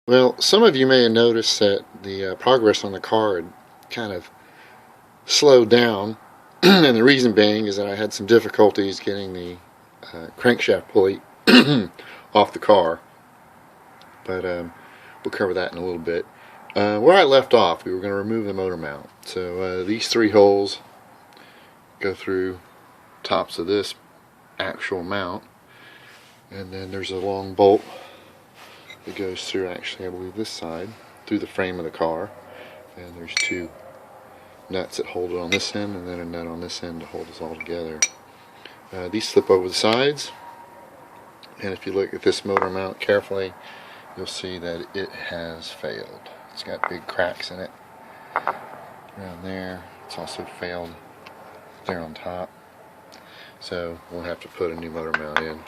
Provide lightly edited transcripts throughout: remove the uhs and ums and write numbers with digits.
Well, some of you may have noticed that the progress on the car had kind of slowed down, and the reason being is that I had some difficulties getting the crankshaft pulley off the car, but we'll cover that in a little bit. Where I left off, we were going to remove the motor mount. So these three holes go through tops of this actual mount, and then there's a long bolt that goes through, actually I believe this side, through the frame of the car, and there's two nuts that hold it on this end and then a nut on this end to hold us all together. These slip over the sides, and if you look at this motor mount carefully, you'll see that it has failed. It's got big cracks in it around there. It's also failed there on top, so we'll have to put a new motor mount in.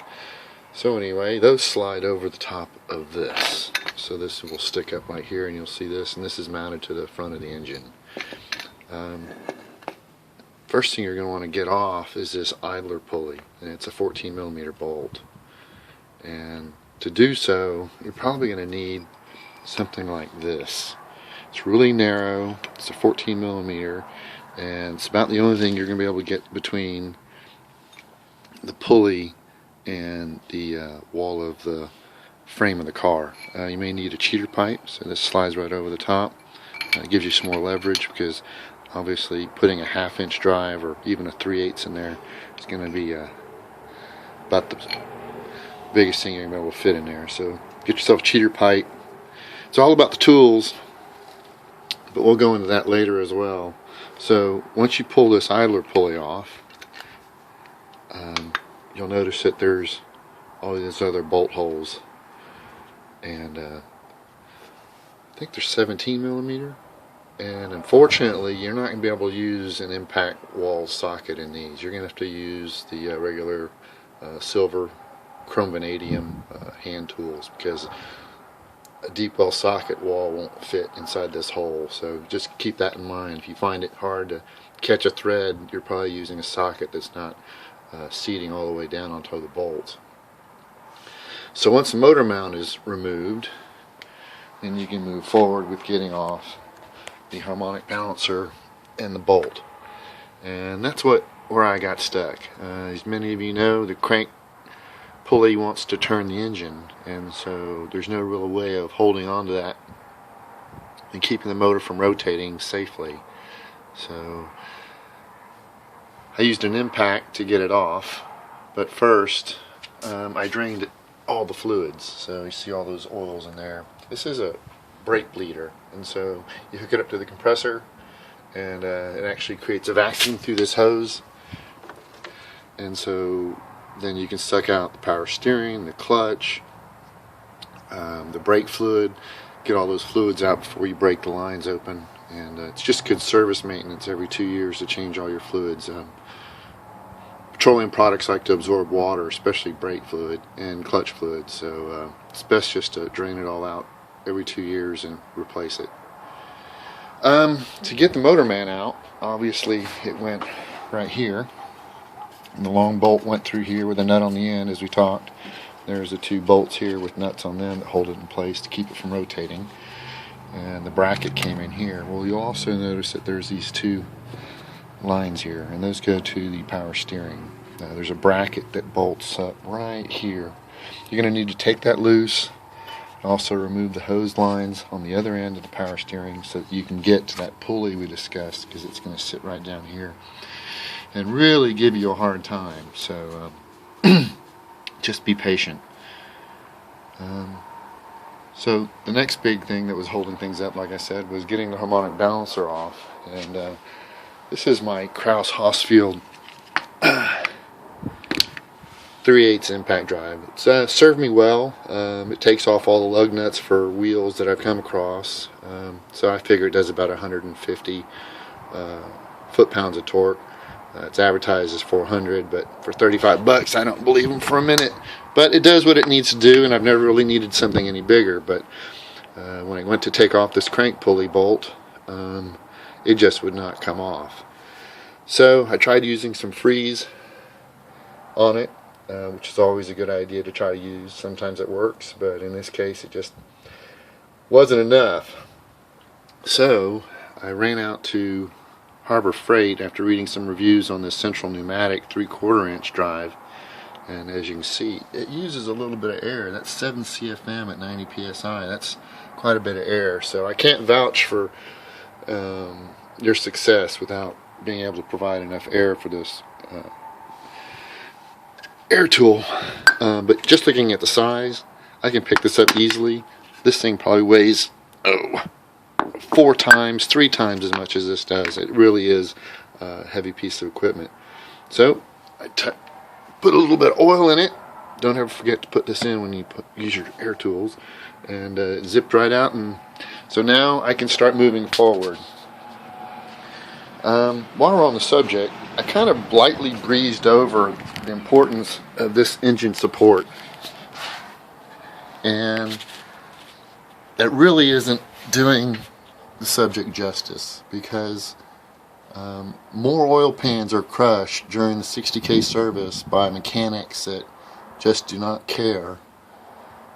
So anyway, those slide over the top of this. So this will stick up right here, and you'll see this, and this is mounted to the front of the engine. First thing you're going to want to get off is this idler pulley, and it's a 14mm bolt. And to do so, you're probably going to need something like this. It's really narrow, it's a 14mm, and it's about the only thing you're going to be able to get between the pulley and the wall of the frame of the car. You may need a cheater pipe, so this slides right over the top. It gives you some more leverage, because obviously putting a 1/2 inch drive or even a 3/8 in there is going to be about the biggest thing you're going to be able to fit in there. So get yourself a cheater pipe. It's all about the tools, but we'll go into that later as well. So once you pull this idler pulley off, you'll notice that there's all these other bolt holes, and I think they're 17mm, and unfortunately you're not going to be able to use an impact wall socket in these. You're going to have to use the regular silver chrome vanadium hand tools, because a deep well socket wall won't fit inside this hole. So just keep that in mind. If you find it hard to catch a thread, you're probably using a socket that's not seating all the way down onto the bolts. So once the motor mount is removed, then you can move forward with getting off the harmonic balancer and the bolt. And that's where I got stuck. As many of you know, the crank pulley wants to turn the engine, and so there's no real way of holding on to that and keeping the motor from rotating safely. So I used an impact to get it off, but first I drained all the fluids. So you see all those oils in there. This is a brake bleeder, and so you hook it up to the compressor, and it actually creates a vacuum through this hose, and so then you can suck out the power steering, the clutch, the brake fluid, get all those fluids out before you break the lines open. And it's just good service maintenance every 2 years to change all your fluids. Petroleum products like to absorb water, especially brake fluid and clutch fluid, so it's best just to drain it all out every 2 years and replace it. To get the motor mount out, obviously it went right here, and the long bolt went through here with a nut on the end, as we talked. There's the two bolts here with nuts on them that hold it in place to keep it from rotating, and the bracket came in here. Well, you'll also notice that there's these two lines here, and those go to the power steering. There's a bracket that bolts up right here. You're going to need to take that loose, and also remove the hose lines on the other end of the power steering so that you can get to that pulley we discussed, because it's going to sit right down here and really give you a hard time. So just be patient. So the next big thing that was holding things up, like I said, was getting the harmonic balancer off. And this is my Kraus Hausfield 3/8 impact drive. It's served me well. It takes off all the lug nuts for wheels that I've come across. So I figure it does about 150 foot-pounds of torque. It's advertised as 400, but for 35 bucks, I don't believe them for a minute. But it does what it needs to do, and I've never really needed something any bigger. But when I went to take off this crank pulley bolt, it just would not come off. So I tried using some freeze on it, which is always a good idea to try to use. Sometimes it works, but in this case it just wasn't enough. So I ran out to Harbor Freight after reading some reviews on this Central Pneumatic 3/4 inch drive, and as you can see, it uses a little bit of air. That's 7 CFM at 90 psi. That's quite a bit of air, so I can't vouch for your success without being able to provide enough air for this air tool. But just looking at the size, I can pick this up easily. This thing probably weighs 3 times as much as this does. It really is a heavy piece of equipment. So I put a little bit of oil in it. Don't ever forget to put this in when you use your air tools. And it zipped right out, and so now I can start moving forward. While we're on the subject, I kind of lightly breezed over the importance of this engine support, and it really isn't doing the subject justice, because more oil pans are crushed during the 60K service by mechanics that just do not care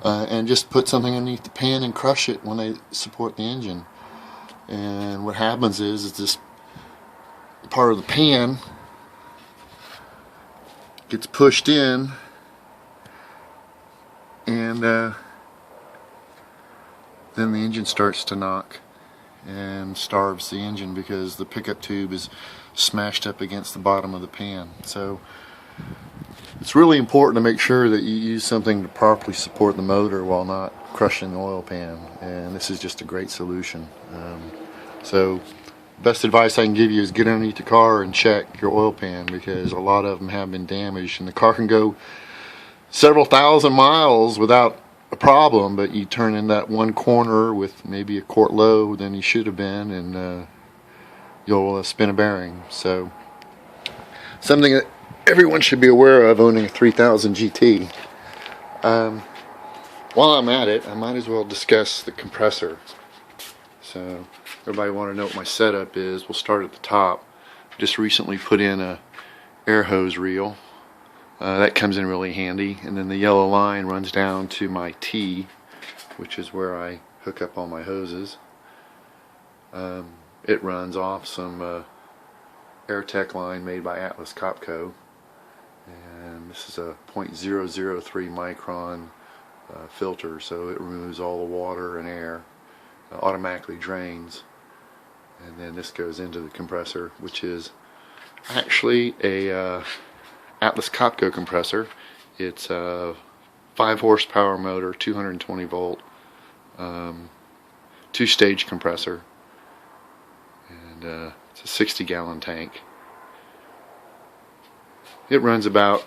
and just put something underneath the pan and crush it when they support the engine. And what happens is this part of the pan gets pushed in, and then the engine starts to knock and starves the engine because the pickup tube is smashed up against the bottom of the pan. So it's really important to make sure that you use something to properly support the motor while not crushing the oil pan, and this is just a great solution. So best advice I can give you is get underneath the car and check your oil pan, because a lot of them have been damaged, and the car can go several thousand miles without a problem, but you turn in that one corner with maybe a quart lower than you should have been, and you'll spin a bearing. So something that everyone should be aware of owning a 3000 GT. While I'm at it, I might as well discuss the compressor. So everybody want to know what my setup is. We'll start at the top. Just recently put in a air hose reel. That comes in really handy, and then the yellow line runs down to my T, which is where I hook up all my hoses. It runs off some AirTech line made by Atlas Copco, and this is a .003 micron filter, so it removes all the water and air, automatically drains, and then this goes into the compressor, which is actually a Atlas Copco compressor. It's a 5 horsepower motor, 220 volt, 2-stage compressor, and it's a 60-gallon tank. It runs about